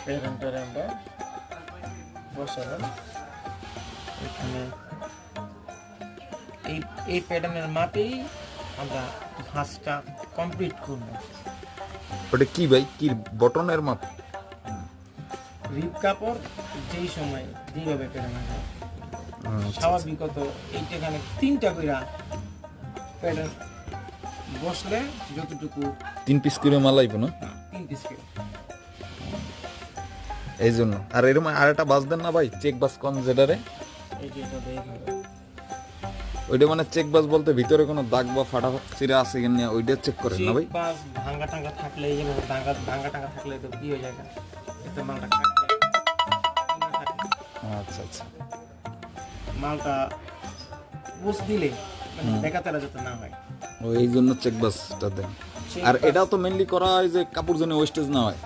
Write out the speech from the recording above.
প্যাটার্নটারে আমরা বসালাম এখানে। এই প্যাটার্নের মাপেই আমরা ভাঁজটা কমপ্লিট করব। ওটা কি ভাই, কি বটনের মাপ? রিপ কাপড় যেই সময় যেইভাবে প্যাটার্ন হয় স্বাভাবিকত এইটা এখানে 3টা কইরা প্যাটার্ন বসলে যতটুকু 3 পিস করে মালাইবো না 3 পিস করে। এই জন্য। আর এরকম আর একটা বাস দেন না ভাই, চেক বাস কোন যেটারে? এই যে এটা এইভাবে ওইটা মানে চেক বাস বলতে ভিতরে কোনো দাগ বা ফাটা চিরা আছে কিনা ওইটা চেক করেন না ভাই? পাঁচ ভাঙা টাঙ্গা থাকলে এই যে ভাঙা টাঙ্গা থাকলে তো কি হয়ে যায় না, এতে মালটা কাটলে আচ্ছা আচ্ছা। মালটা বুঝ দিলে মানে বেকাতারা যাতে না হয়। ও এই জন্য চেক বাসটা দেন। আর এটাও তো মেনলি করা হয় যে কাপড় যেন ওয়েস্টেজ না হয়।